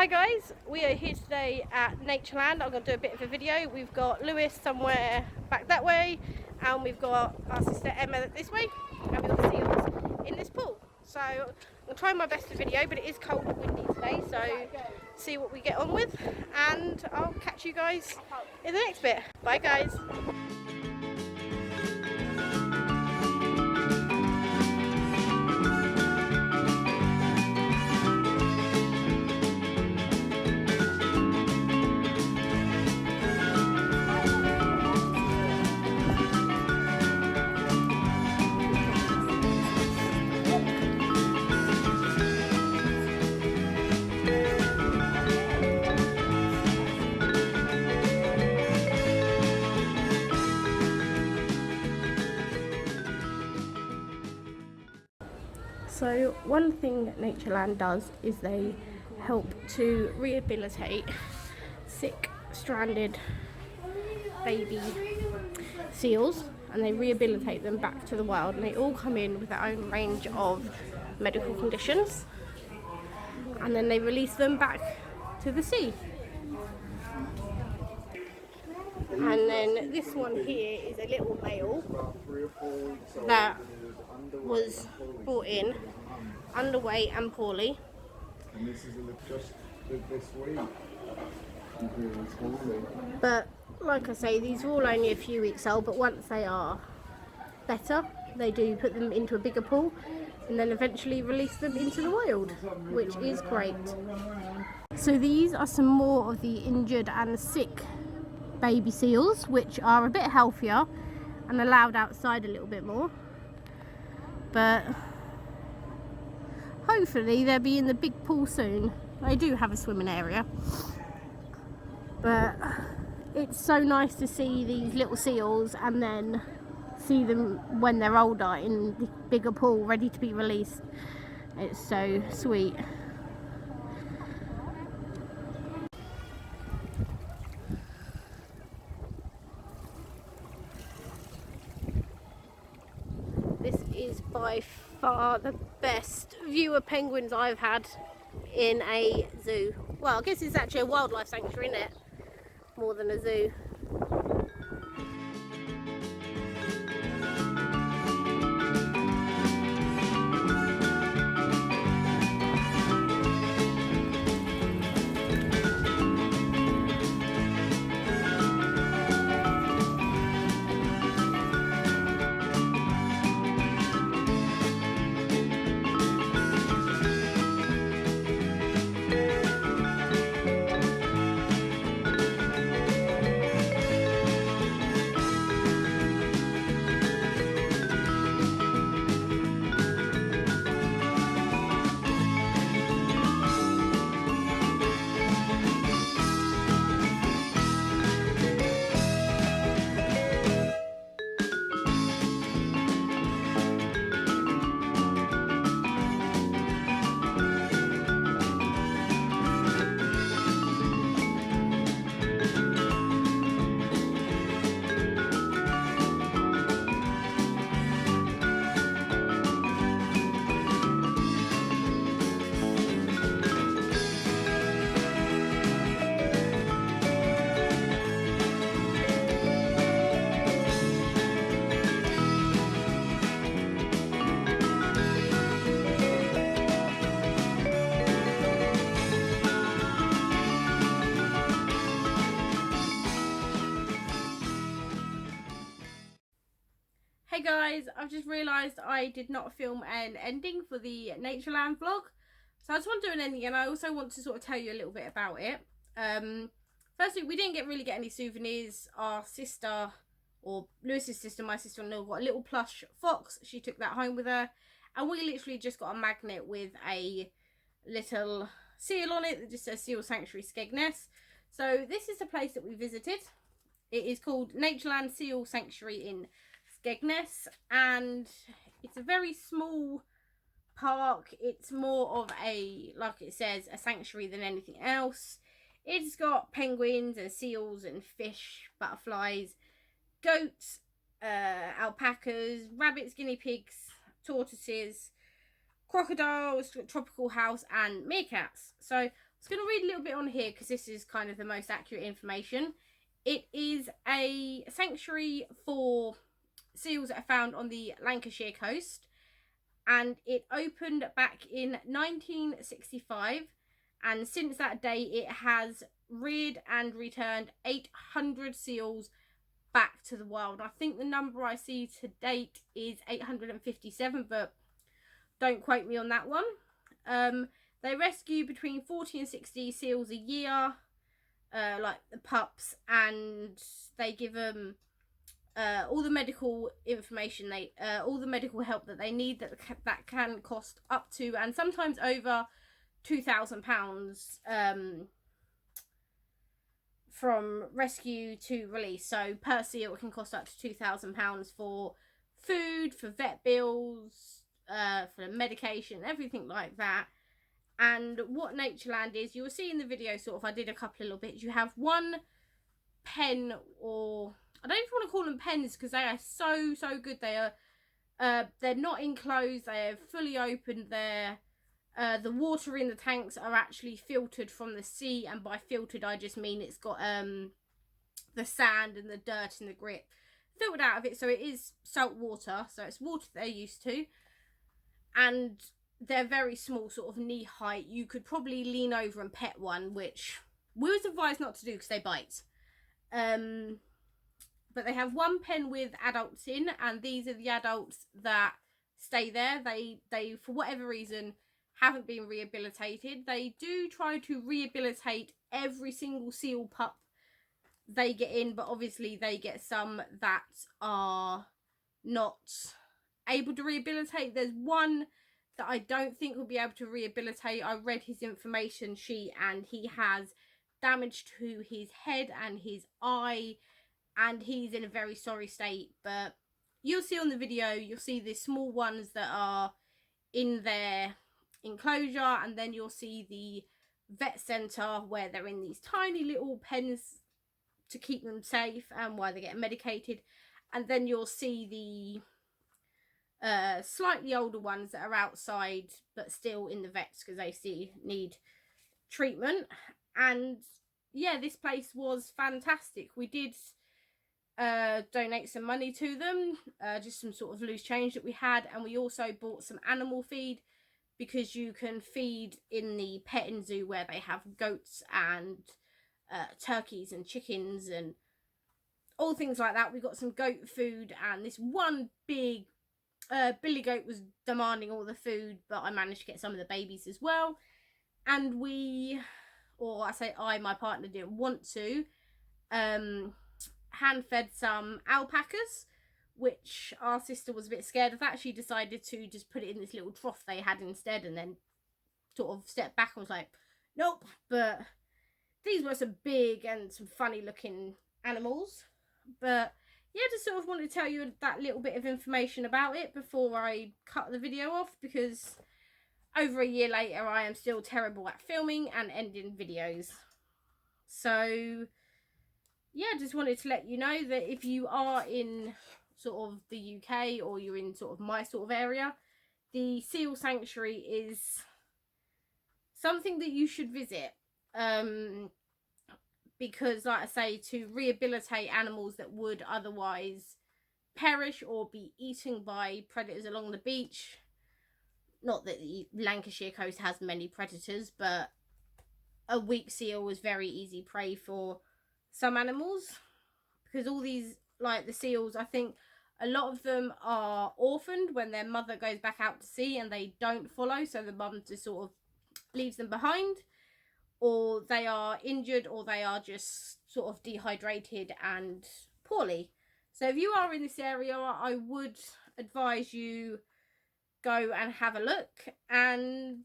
Hi guys, we are here today at Natureland. I'm going to do a bit of a video. We've got Lewis somewhere back that way, and we've got our sister Emma this way, and we've got seals in this pool. So I'm going to try my best to video, but it is cold and windy today, so see what we get on with, and I'll catch you guys in the next bit. Bye guys. So one thing that Natureland does is they help to rehabilitate sick, stranded baby seals, and they rehabilitate them back to the wild, and they all come in with their own range of medical conditions, and then they release them back to the sea. And then this one here is a little male that was brought in underweight and poorly. And this is just this week. But like I say, these are all only a few weeks old, but once they are better, they do put them into a bigger pool and then eventually release them into the wild, which is great. So these are some more of the injured and sick baby seals, which are a bit healthier and allowed outside a little bit more. But hopefully they'll be in the big pool soon. They do have a swimming area. But it's so nice to see these little seals and then see them when they're older in the bigger pool ready to be released. It's so sweet. This is by far the best view of penguins I've had in a zoo. Well, I guess it's actually a wildlife sanctuary, isn't it? More than a zoo. Hey guys, I've just realised I did not film an ending for the Natureland vlog. So I just want to do an ending, and I also want to sort of tell you a little bit about it. Firstly, we didn't really get any souvenirs. Our sister, or Lewis's sister, my sister-in-law, got a little plush fox. She took that home with her. And we literally just got a magnet with a little seal on it that just says Seal Sanctuary Skegness. So this is the place that we visited. It is called Natureland Seal Sanctuary in Skegness, and it's a very small park. It's more of a, like it says, a sanctuary than anything else. It's got penguins and seals and fish, butterflies, goats, alpacas, rabbits, guinea pigs, tortoises, crocodiles, tropical house, and meerkats. So was going to read a little bit on here because this is kind of the most accurate information. It is a sanctuary for seals that are found on the Lancashire coast, and it opened back in 1965, and since that day it has reared and returned 800 seals back to the wild. I think the number I see to date is 857, but don't quote me on that one. They rescue between 40 and 60 seals a year, like the pups, and they give them all the medical information, all the medical help that they need, that can cost up to and sometimes over £2,000 from rescue to release. So per seal it can cost up to £2,000 for food, for vet bills, for medication, everything like that. And what Natureland is, you will see in the video, sort of, I did a couple of little bits. You have one pen, or I don't even want to call them pens because they are so good. They are they're not enclosed, they are fully open. The water in the tanks are actually filtered from the sea, and by filtered I just mean it's got the sand and the dirt and the grit filtered out of it, so it is salt water, so it's water they're used to. And they're very small, sort of knee height. You could probably lean over and pet one, which we was advised not to do because they bite. But they have one pen with adults in, and these are the adults that stay there. They for whatever reason haven't been rehabilitated. They do try to rehabilitate every single seal pup they get in, but obviously they get some that are not able to rehabilitate. There's one that I don't think will be able to rehabilitate. I read his information sheet and he has damage to his head and his eye, and he's in a very sorry state. But you'll see on the video, you'll see the small ones that are in their enclosure, and then you'll see the vet centre where they're in these tiny little pens to keep them safe and while they get medicated. And then you'll see the slightly older ones that are outside but still in the vets because they still need treatment. And yeah, this place was fantastic. We did donate some money to them, just some sort of loose change that we had, and we also bought some animal feed because you can feed in the petting zoo where they have goats and turkeys and chickens and all things like that. We got some goat food, and this one big billy goat was demanding all the food, but I managed to get some of the babies as well. And my partner didn't want to, hand fed some alpacas, which our sister was a bit scared of that. She decided to just put it in this little trough they had instead, and then sort of stepped back and was like, nope. But these were some big and some funny looking animals. But yeah, just sort of wanted to tell you that little bit of information about it before I cut the video off, because over a year later I am still terrible at filming and ending videos. So yeah, just wanted to let you know that if you are in sort of the UK, or you're in sort of my sort of area, the seal sanctuary is something that you should visit. Because like I say, to rehabilitate animals that would otherwise perish or be eaten by predators along the beach. Not that the Lancashire coast has many predators, but a weak seal was very easy prey for some animals, because all these, like the seals, I think a lot of them are orphaned when their mother goes back out to sea and they don't follow, so the mum just sort of leaves them behind, or they are injured, or they are just sort of dehydrated and poorly. So if you are in this area, I would advise you go and have a look. And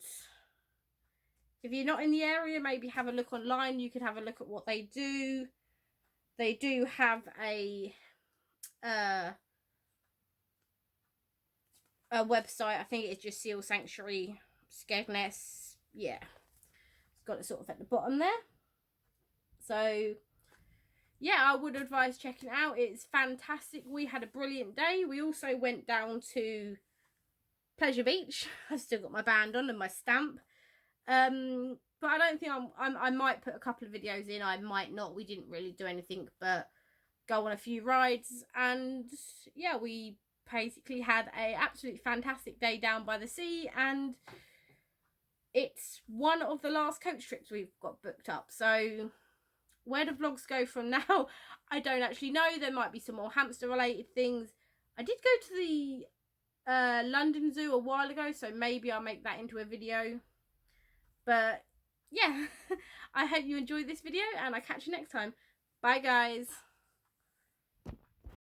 if you're not in the area, maybe have a look online. You could have a look at what they do. They do have a website. I think it's just Seal Sanctuary Skegness. Yeah, it's got it sort of at the bottom there. So yeah, I would advise checking it out. It's fantastic. We had a brilliant day. We also went down to Pleasure Beach. I've still got my band on and my stamp. But I don't don't think I might put a couple of videos in, I might not. We didn't really do anything but go on a few rides, and yeah, we basically had a absolutely fantastic day down by the sea, and it's one of the last coach trips we've got booked up. So where the vlogs go from now, I don't actually know. There might be some more hamster related things. I did go to the London Zoo a while ago, so maybe I'll make that into a video. But yeah, I hope you enjoyed this video, and I'll catch you next time. Bye guys.